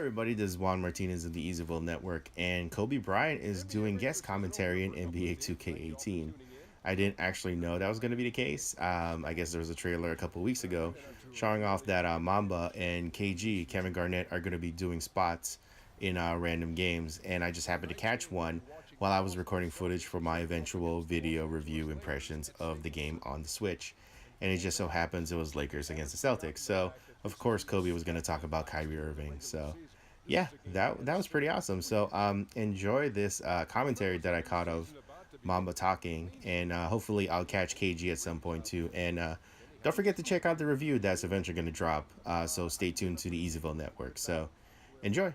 everybody, this is Juan Martinez of the ezyville network, and Kobe Bryant is doing guest commentary in NBA 2K18. I didn't actually know that was going to be the case. I guess there was a trailer a couple weeks ago showing off that Mamba and Kevin Garnett, are going to be doing spots in random games, and I just happened to catch one while I was recording footage for my eventual video review impressions of the game on the Switch. And it just so happens it was Lakers against the Celtics. So, of course, Kobe was going to talk about Kyrie Irving. So, yeah, that was pretty awesome. So, enjoy this commentary that I caught of Mamba talking. And hopefully I'll catch KG at some point, too. And don't forget to check out the review that's eventually going to drop. So, stay tuned to the ezyville network. So, enjoy.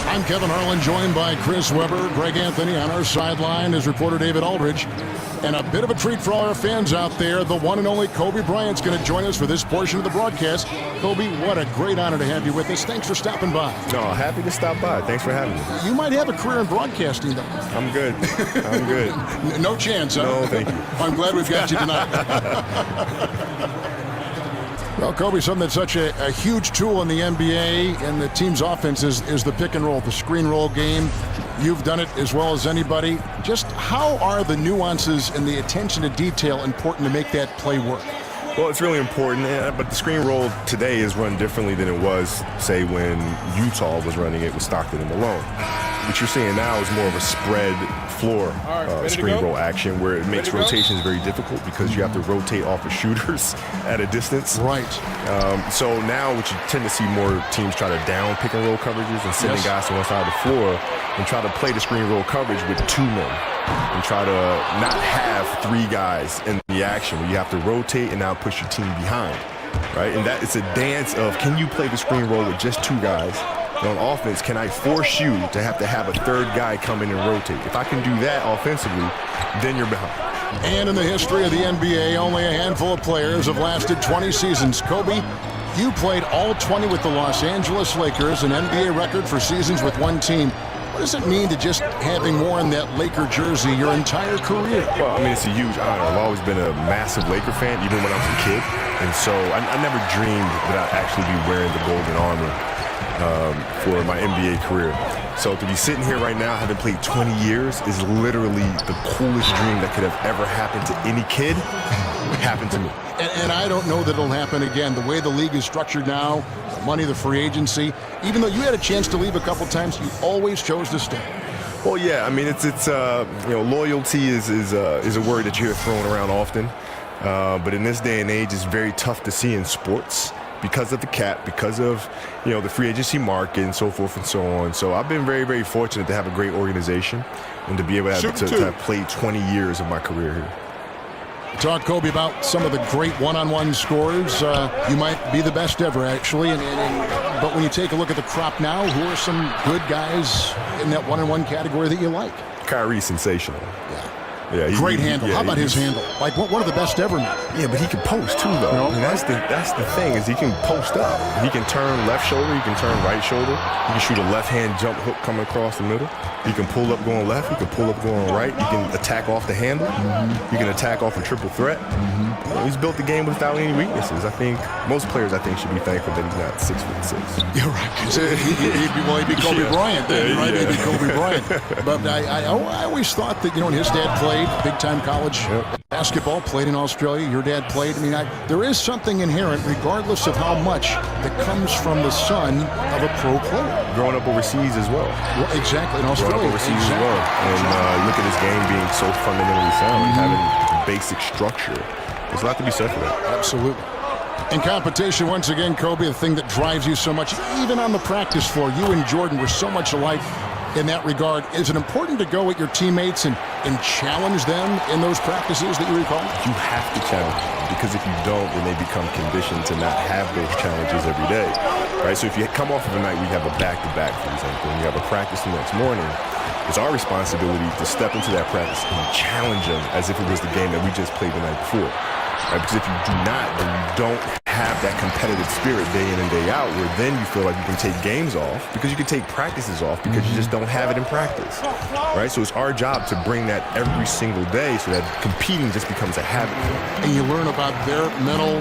I'm Kevin Harlan, joined by Chris Webber. Greg Anthony on our sideline is reporter David Aldridge. And a bit of a treat for all our fans out there. The one and only Kobe Bryant's going to join us for this portion of the broadcast. Kobe, what a great honor to have you with us. Thanks for stopping by. No, happy to stop by. Thanks for having me. You might have a career in broadcasting, though. I'm good. I'm good. No chance, huh? No, thank you. I'm glad we've got you tonight. Well, Kobe, something that's such a huge tool in the NBA and the team's offense is the pick and roll, the screen roll game. You've done it as well as anybody. Just how are the nuances and the attention to detail important to make that play work? Well, it's really important, but the screen roll today is run differently than it was, say, when Utah was running it with Stockton and Malone. What you're seeing now is more of a spread floor screen roll action where it makes rotations very difficult because you have to rotate off of shooters at a distance. Right. So now what you tend to see more teams try to down pick and roll coverages and sending guys to one side of the floor and try to play the screen roll coverage with two men and try to not have three guys in the action where you have to rotate and now push your team behind, right? And that it's a dance of, can you play the screen roll with just two guys? And on offense, can I force you to have a third guy come in and rotate? If I can do that offensively, then you're behind. And in the history of the NBA, only a handful of players have lasted 20 seasons. Kobe, you played all 20 with the Los Angeles Lakers, an NBA record for seasons with one team. What does it mean to just having worn that Laker jersey your entire career? Well, I mean, it's a huge honor. I've always been a massive Laker fan, even when I was a kid. And so I never dreamed that I'd actually be wearing the golden armor for my NBA career. So to be sitting here right now, having played 20 years, is literally the coolest dream that could have ever happened to any kid. Happened to me. And I don't know that it'll happen again. The way the league is structured now, the money, the free agency, even though you had a chance to leave a couple times, you always chose to stay. Well, yeah, I mean, it's loyalty is a word that you hear thrown around often. But in this day and age, it's very tough to see in sports because of the cap, because of, the free agency market and so forth and so on. So I've been very, very fortunate to have a great organization and to be able to have played 20 years of my career here. Talk, Kobe, about some of the great one-on-one scores. You might be the best ever, actually. But when you take a look at the crop now, who are some good guys in that one-on-one category that you like? Kyrie's sensational. Yeah, great handle. How about his handle? Like one of the best ever now. Yeah, but he can post too, though. And that's the thing, is he can post up. He can turn left shoulder. He can turn right shoulder. He can shoot a left-hand jump hook coming across the middle. He can pull up going left. He can pull up going right. He can attack off the handle. He can attack off a triple threat. He's built the game without any weaknesses. I think most players, should be thankful that he's not 6'6". You're right. He'd be Kobe Bryant then, right? He'd be Kobe Bryant. But I always thought that, when his dad played big-time college basketball, played in Australia, your dad played. There is something inherent, regardless of how much, that comes from the son of a pro player. Growing up overseas as well. Exactly, in Australia. Growing up overseas as well. And look at his game being so fundamentally sound, having basic structure. There's a lot to be said for that. Absolutely. In competition, once again, Kobe, the thing that drives you so much, even on the practice floor, you and Jordan were so much alike in that regard. Is it important to go at your teammates and challenge them in those practices that you recall? You have to challenge them, because if you don't, then they become conditioned to not have those challenges every day, right? So if you come off of a night, we have a back-to-back, for example, and you have a practice the next morning, it's our responsibility to step into that practice and challenge them as if it was the game that we just played the night before. Right? Because if you do not, then you don't have that competitive spirit day in and day out, where then you feel like you can take games off because you can take practices off because you just don't have it in practice, right? So it's our job to bring that every single day so that competing just becomes a habit. And you learn about their mental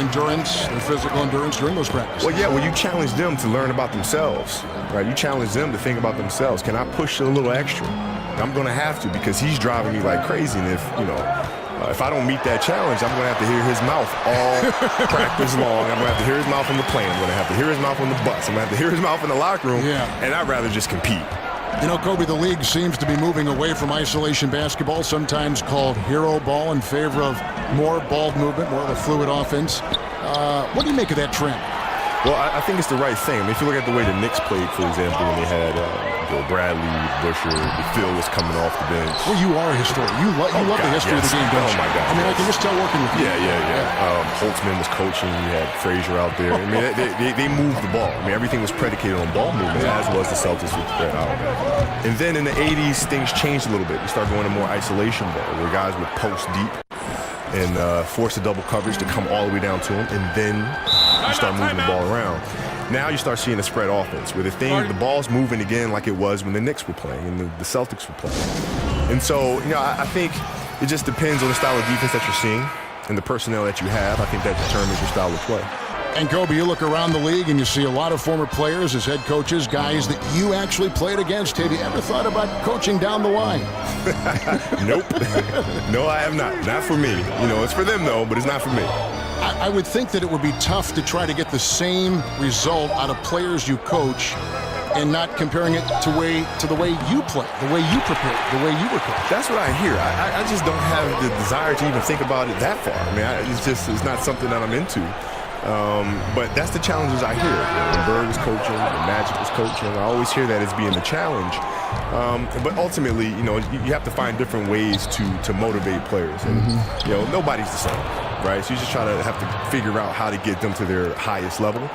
endurance, their physical endurance during those practices. Well, yeah, you challenge them to learn about themselves, right? You challenge them to think about themselves. Can I push a little extra? I'm going to have to, because he's driving me like crazy. And if I don't meet that challenge, I'm going to have to hear his mouth all practice long. I'm going to have to hear his mouth on the plane. I'm going to have to hear his mouth on the bus. I'm going to have to hear his mouth in the locker room. Yeah. And I'd rather just compete. You know, Kobe, the league seems to be moving away from isolation basketball, sometimes called hero ball, in favor of more ball movement, more of a fluid offense. What do you make of that trend? Well, I think it's the right thing. I mean, if you look at the way the Knicks played, for example, when they had Bradley, Busher, Phil was coming off the bench. Well, you are a historian. You love the history of the game, don't you? Oh, my God. I mean, I can just tell working with you. Yeah. Holtzman was coaching. You had Frazier out there. I mean, they moved the ball. I mean, everything was predicated on ball movement, as was the Celtics with Brett out. And then in the 80s, things changed a little bit. You start going to more isolation ball, where guys would post deep and force the double coverage to come all the way down to him, and then you start moving the ball around. Now you start seeing a spread offense, where the ball's moving again like it was when the Knicks were playing and the Celtics were playing. And so, I think it just depends on the style of defense that you're seeing and the personnel that you have. I think that determines your style of play. And Kobe, you look around the league and you see a lot of former players as head coaches, guys that you actually played against. Have you ever thought about coaching down the line? Nope. No, I have not. Not for me. It's for them, though, but it's not for me. I would think that it would be tough to try to get the same result out of players you coach and not comparing it to the way you play, the way you prepare, the way you were coached. That's what I hear. I just don't have the desire to even think about it that far. I mean, it's not something that I'm into. But that's the challenges I hear. When Bird was coaching, when Magic was coaching, I always hear that as being the challenge. But ultimately, you have to find different ways to motivate players. And, nobody's the same, right? So you just try to have to figure out how to get them to their highest level.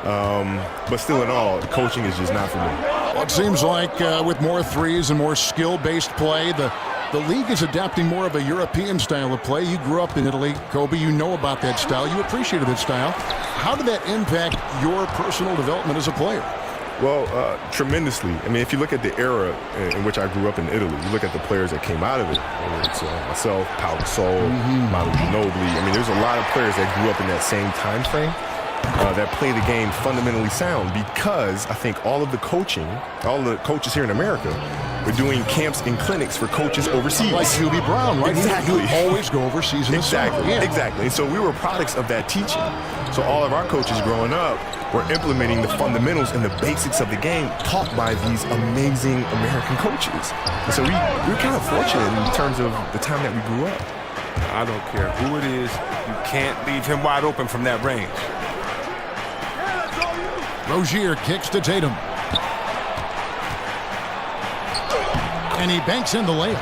But still in all, coaching is just not for me. Well, it seems like with more threes and more skill-based play, the league is adapting more of a European style of play. You grew up in Italy, Kobe. You know about that style. You appreciated that style. How did that impact your personal development as a player? Well, tremendously. I mean, if you look at the era in which I grew up in Italy, you look at the players that came out of it. It's myself, Pau Gasol, Manu Ginobili. I mean, there's a lot of players that grew up in that same time frame. That play the game fundamentally sound, because I think all the coaches here in America were doing camps and clinics for coaches overseas. Like Hubie Brown, right? Exactly. He would always go overseas in the summer. Exactly. And so we were products of that teaching. So all of our coaches growing up were implementing the fundamentals and the basics of the game taught by these amazing American coaches. And so we were kind of fortunate in terms of the time that we grew up. I don't care who it is. You can't leave him wide open from that range. Rozier kicks to Tatum. And he banks in the layup.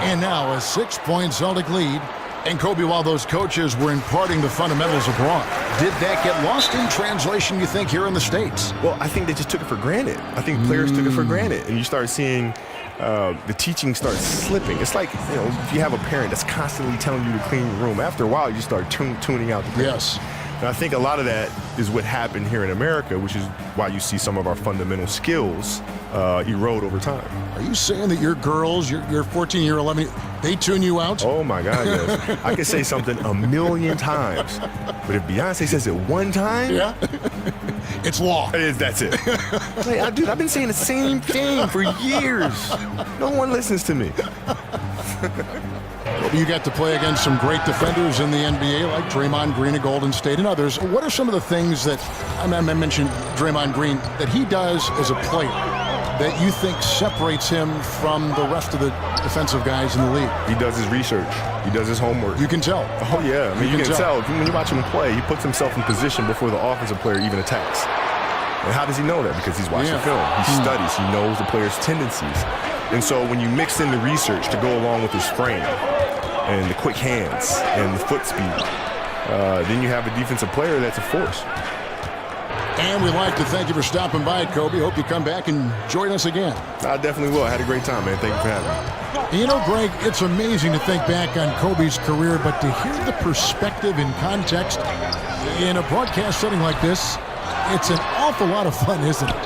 And now a 6-point Celtic lead. And Kobe, while those coaches were imparting the fundamentals abroad, did that get lost in translation, you think, here in the States? Well, I think they just took it for granted. I think players took it for granted. And you start seeing the teaching starts slipping. It's like, if you have a parent that's constantly telling you to clean your room, after a while you start tuning out the parent. Yes. And I think a lot of that is what happened here in America, which is why you see some of our fundamental skills erode over time. Are you saying that your girls, your 14, your 11, they tune you out? Oh, my God, yes. I could say something a million times, but if Beyonce says it one time, yeah, it's law. That's it. Like, dude, I've been saying the same thing for years. No one listens to me. You got to play against some great defenders in the NBA, like Draymond Green of Golden State and others. What are some of the things that, I mentioned Draymond Green, that he does as a player that you think separates him from the rest of the defensive guys in the league? He does his research. He does his homework. You can tell. Oh, yeah. I mean, you can tell. When you watch him play, he puts himself in position before the offensive player even attacks. And how does he know that? Because he's watching film. He studies. He knows the player's tendencies. And so when you mix in the research to go along with his frame and the quick hands and the foot speed, then you have a defensive player that's a force. And we'd like to thank you for stopping by, Kobe. Hope you come back and join us again. I definitely will. I had a great time, man. Thank you for having me. You know, Greg, it's amazing to think back on Kobe's career, but to hear the perspective and context in a broadcast setting like this, it's an awful lot of fun, isn't it?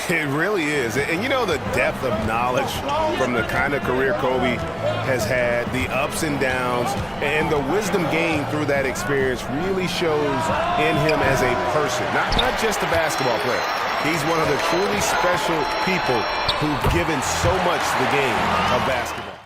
It really is. And you know, the depth of knowledge from the kind of career Kobe has had, the ups and downs, and the wisdom gained through that experience really shows in him as a person, not just a basketball player. He's one of the truly special people who've given so much to the game of basketball.